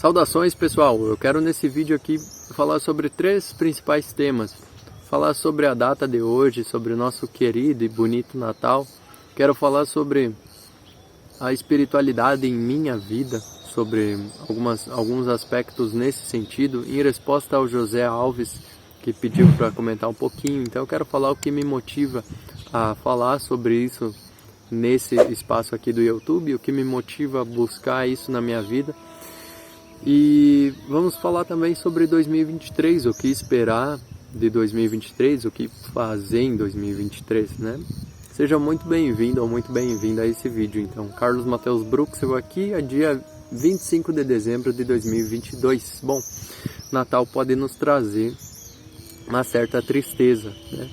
Saudações, pessoal! Eu quero nesse vídeo aqui falar sobre 3 principais temas. Falar sobre a data de hoje, sobre o nosso querido e bonito Natal. Quero falar sobre a espiritualidade em minha vida, sobre alguns aspectos nesse sentido, em resposta ao José Alves, que pediu para comentar um pouquinho. Então eu quero falar o que me motiva a falar sobre isso nesse espaço aqui do YouTube, o que me motiva a buscar isso na minha vida. E vamos falar também sobre 2023, o que esperar de 2023, o que fazer em 2023, né? Seja muito bem-vindo ou muito bem-vinda a esse vídeo. Então, Carlos Mateus Bruxel aqui, é dia 25 de dezembro de 2022. Bom, Natal pode nos trazer uma certa tristeza, né?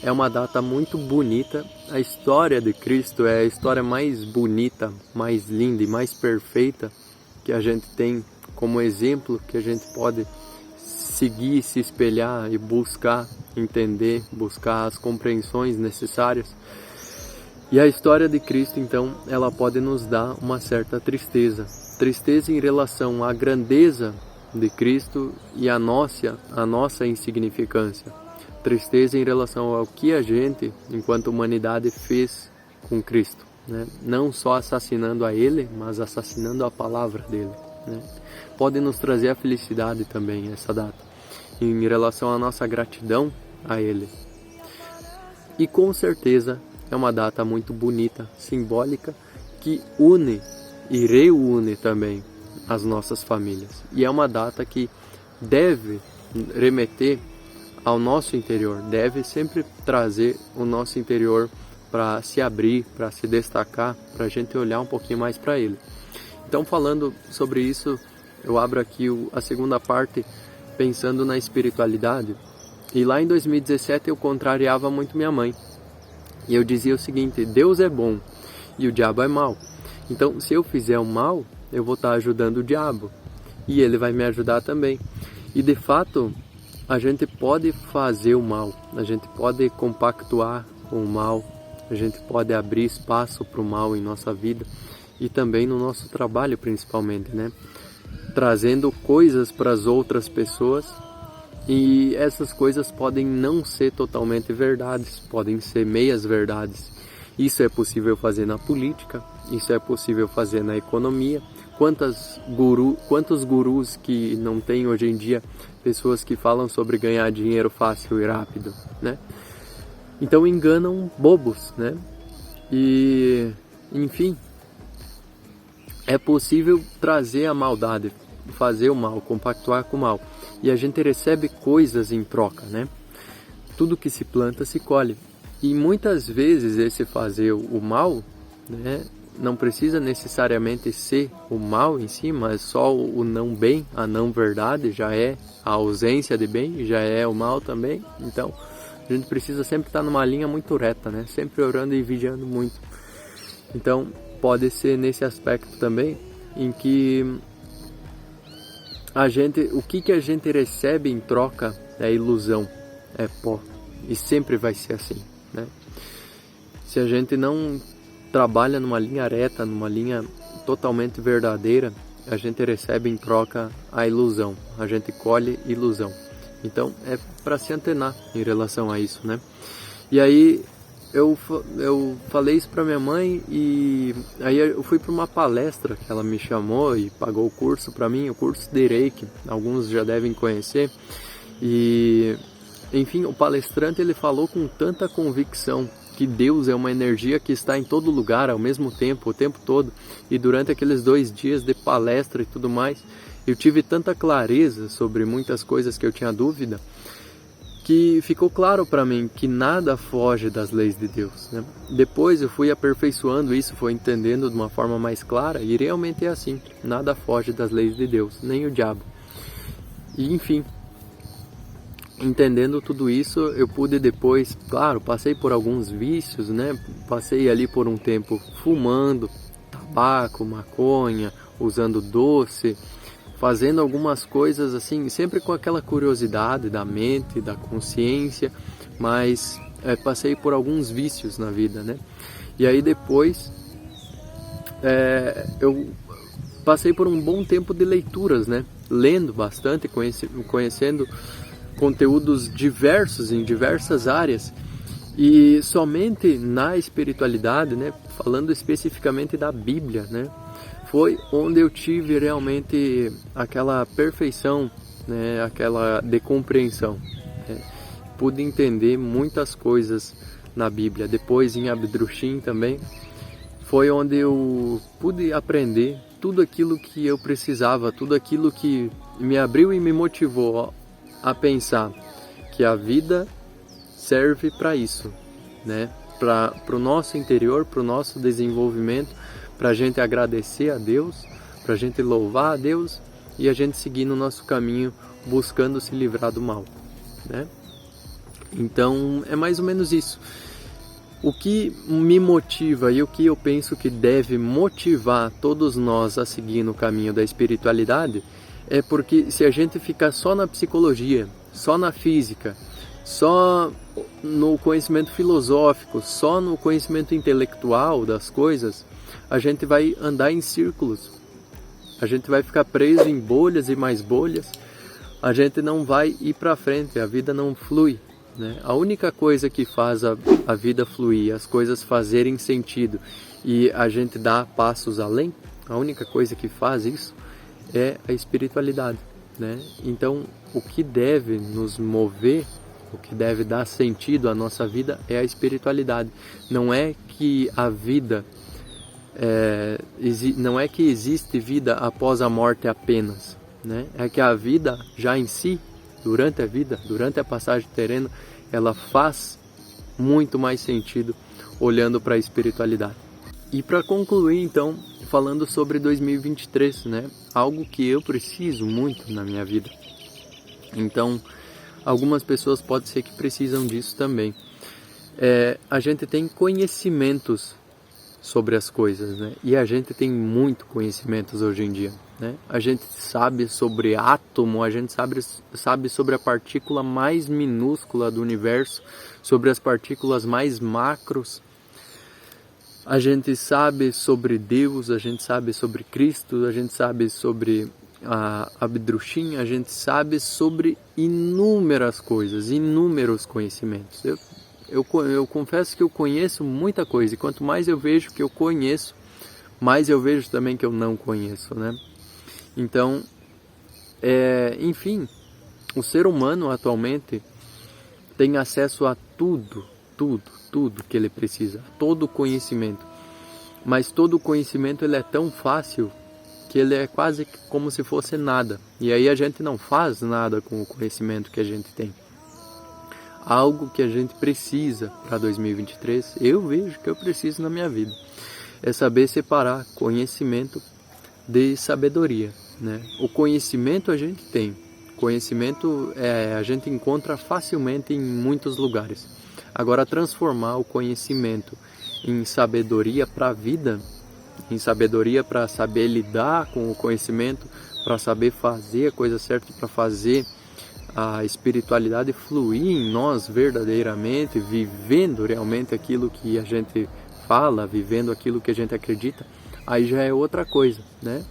É uma data muito bonita. A história de Cristo é a história mais bonita, mais linda e mais perfeita que a gente tem como exemplo, que a gente pode seguir, se espelhar e buscar entender, buscar as compreensões necessárias. E a história de Cristo, então, ela pode nos dar uma certa tristeza. Tristeza em relação à grandeza de Cristo e à nossa insignificância. Tristeza em relação ao que a gente, enquanto humanidade, fez com Cristo, né? Não só assassinando a Ele, mas assassinando a palavra dele, né? Pode nos trazer a felicidade também, essa data, em relação à nossa gratidão a Ele. E com certeza é uma data muito bonita, simbólica, que une e reúne também as nossas famílias. E é uma data que deve remeter ao nosso interior, deve sempre trazer o nosso interior para se abrir, para se destacar, para a gente olhar um pouquinho mais para Ele. Então, falando sobre isso, eu abro aqui a segunda parte, pensando na espiritualidade. E lá em 2017 eu contrariava muito minha mãe. E eu dizia o seguinte: Deus é bom e o diabo é mau. Então, se eu fizer o mal, eu vou estar ajudando o diabo. E ele vai me ajudar também. E de fato, a gente pode fazer o mal. A gente pode compactuar com o mal. A gente pode abrir espaço para o mal em nossa vida. E também no nosso trabalho, principalmente, né? Trazendo coisas para as outras pessoas, e essas coisas podem não ser totalmente verdades, podem ser meias verdades. Isso é possível fazer na política, isso é possível fazer na economia. Quantos gurus que não tem hoje em dia pessoas que falam sobre ganhar dinheiro fácil e rápido, né? Então enganam bobos, né? E, enfim, é possível trazer a maldade, fazer o mal, compactuar com o mal. E a gente recebe coisas em troca, né? Tudo que se planta se colhe. E muitas vezes esse fazer o mal, né, não precisa necessariamente ser o mal em si, mas só o não bem, a não verdade já é a ausência de bem, já é o mal também. Então a gente precisa sempre estar numa linha muito reta, né? Sempre orando e vigiando muito. Então pode ser nesse aspecto também, em que o que a gente recebe em troca é ilusão, é pó, e sempre vai ser assim, né? Se a gente não trabalha numa linha reta, numa linha totalmente verdadeira, a gente recebe em troca a ilusão, a gente colhe ilusão. Então é para se antenar em relação a isso, né? E aí eu falei isso para minha mãe, e aí eu fui para uma palestra que ela me chamou e pagou o curso para mim, o curso de Reiki, alguns já devem conhecer. E, enfim, o palestrante ele falou com tanta convicção que Deus é uma energia que está em todo lugar ao mesmo tempo, o tempo todo. E durante aqueles 2 dias de palestra e tudo mais, eu tive tanta clareza sobre muitas coisas que eu tinha dúvida, que ficou claro para mim que nada foge das leis de Deus, né? Depois eu fui aperfeiçoando isso, fui entendendo de uma forma mais clara, e realmente é assim, nada foge das leis de Deus, nem o diabo. E enfim, entendendo tudo isso, eu pude depois, claro, passei por alguns vícios, né? Passei ali por um tempo fumando tabaco, maconha, usando doce, fazendo algumas coisas assim, sempre com aquela curiosidade da mente, da consciência, mas passei por alguns vícios na vida, né? E aí depois eu passei por um bom tempo de leituras, né? Lendo bastante, conhecendo conteúdos diversos em diversas áreas. E somente na espiritualidade, né, falando especificamente da Bíblia, né, foi onde eu tive realmente aquela perfeição, né, aquela decompreensão. Né. Pude entender muitas coisas na Bíblia. Depois em Abdrushim também, foi onde eu pude aprender tudo aquilo que eu precisava, tudo aquilo que me abriu e me motivou a pensar que a vida serve para isso, né? Para o nosso interior, para o nosso desenvolvimento, para a gente agradecer a Deus, para a gente louvar a Deus e a gente seguir no nosso caminho buscando se livrar do mal, né? Então é mais ou menos isso. O que me motiva e o que eu penso que deve motivar todos nós a seguir no caminho da espiritualidade é porque se a gente ficar só na psicologia, só na física, só no conhecimento filosófico, só no conhecimento intelectual das coisas, a gente vai andar em círculos. A gente vai ficar preso em bolhas e mais bolhas. A gente não vai ir para frente, a vida não flui, né? A única coisa que faz a vida fluir, as coisas fazerem sentido e a gente dar passos além, a única coisa que faz isso é a espiritualidade, né? Então, o que deve nos mover, o que deve dar sentido à nossa vida é a espiritualidade. Não é que a vida, não é que existe vida após a morte apenas, né? É que a vida já em si, durante a vida, durante a passagem terrena, ela faz muito mais sentido olhando para a espiritualidade. E para concluir, então, falando sobre 2023, né? Algo que eu preciso muito na minha vida. Então, algumas pessoas pode ser que precisam disso também. A gente tem conhecimentos sobre as coisas, né? E a gente tem muito conhecimentos hoje em dia, né? A gente sabe sobre átomo, a gente sabe sobre a partícula mais minúscula do universo, sobre as partículas mais macros. A gente sabe sobre Deus, a gente sabe sobre Cristo, a gente sabe sobre a Abdrushim, a gente sabe sobre inúmeras coisas, inúmeros conhecimentos. Eu confesso que eu conheço muita coisa, e quanto mais eu vejo que eu conheço, mais eu vejo também que eu não conheço, né? Então, enfim, o ser humano atualmente tem acesso a tudo que ele precisa, todo o conhecimento. Mas todo o conhecimento ele é tão fácil que ele é quase como se fosse nada. E aí a gente não faz nada com o conhecimento que a gente tem. Algo que a gente precisa para 2023, eu vejo que eu preciso na minha vida, é saber separar conhecimento de sabedoria, né? O conhecimento a gente tem, conhecimento a gente encontra facilmente em muitos lugares. Agora, transformar o conhecimento em sabedoria para a vida, em sabedoria para saber lidar com o conhecimento, para saber fazer a coisa certa, para fazer a espiritualidade fluir em nós verdadeiramente, vivendo realmente aquilo que a gente fala, vivendo aquilo que a gente acredita, aí já é outra coisa, né?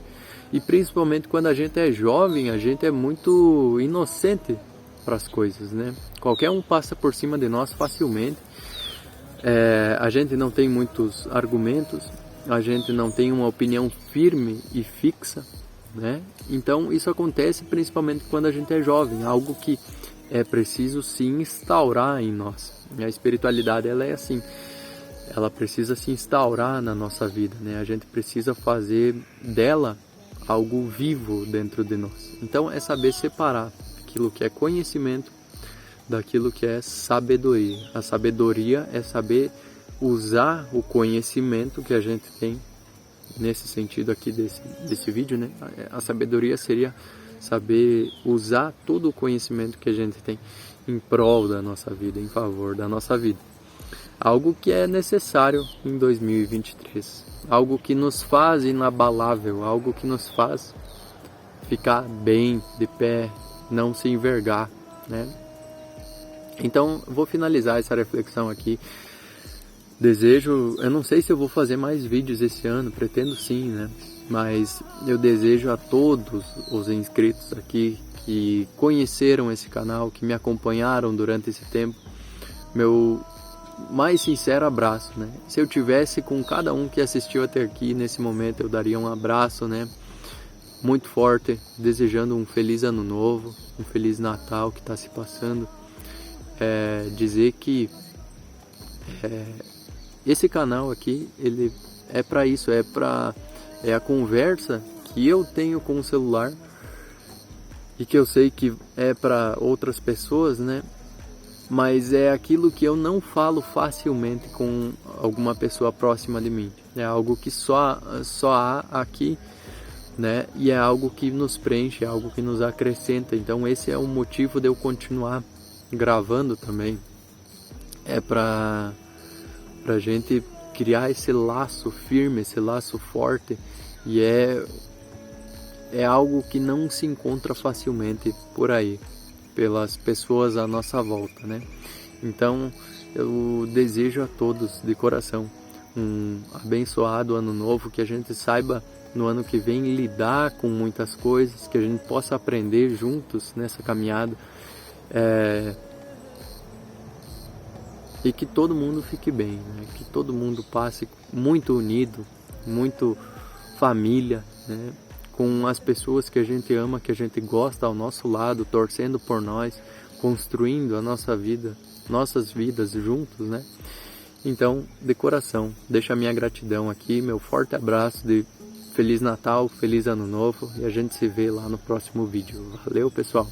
E principalmente quando a gente é jovem, a gente é muito inocente para as coisas, né? Qualquer um passa por cima de nós facilmente. A gente não tem muitos argumentos, a gente não tem uma opinião firme e fixa, né? Então isso acontece principalmente quando a gente é jovem, algo que é preciso se instaurar em nós. A espiritualidade ela é assim, ela precisa se instaurar na nossa vida, né? A gente precisa fazer dela algo vivo dentro de nós. Então é saber separar aquilo que é conhecimento daquilo que é sabedoria. A sabedoria é saber usar o conhecimento que a gente tem, nesse sentido aqui desse vídeo, né? A sabedoria seria saber usar todo o conhecimento que a gente tem em prol da nossa vida, em favor da nossa vida. Algo que é necessário em 2023. Algo que nos faz inabalável, algo que nos faz ficar bem, de pé, não se envergar, né? Então, vou finalizar essa reflexão aqui. Eu não sei se eu vou fazer mais vídeos esse ano, pretendo sim, né? mas eu desejo a todos os inscritos aqui que conheceram esse canal, que me acompanharam durante esse tempo, meu mais sincero abraço, né? Se eu tivesse com cada um que assistiu até aqui nesse momento, eu daria um abraço, né? Muito forte, desejando um feliz ano novo, um feliz Natal que está se passando. Dizer que esse canal aqui, ele é para isso, é a conversa que eu tenho com o celular e que eu sei que é para outras pessoas, né? Mas é aquilo que eu não falo facilmente com alguma pessoa próxima de mim. É algo que só há aqui, né? E é algo que nos preenche, é algo que nos acrescenta. Então esse é o motivo de eu continuar gravando também. É para a gente criar esse laço firme, esse laço forte. E é algo que não se encontra facilmente por aí, pelas pessoas à nossa volta, né? Então eu desejo a todos de coração um abençoado ano novo, que a gente saiba no ano que vem lidar com muitas coisas, que a gente possa aprender juntos nessa caminhada, e que todo mundo fique bem, né? Que todo mundo passe muito unido, muito família, né? Com as pessoas que a gente ama, que a gente gosta ao nosso lado, torcendo por nós, construindo a nossa vida, nossas vidas juntos, né? Então, de coração, deixo a minha gratidão aqui, meu forte abraço de Feliz Natal, Feliz Ano Novo, e a gente se vê lá no próximo vídeo. Valeu, pessoal!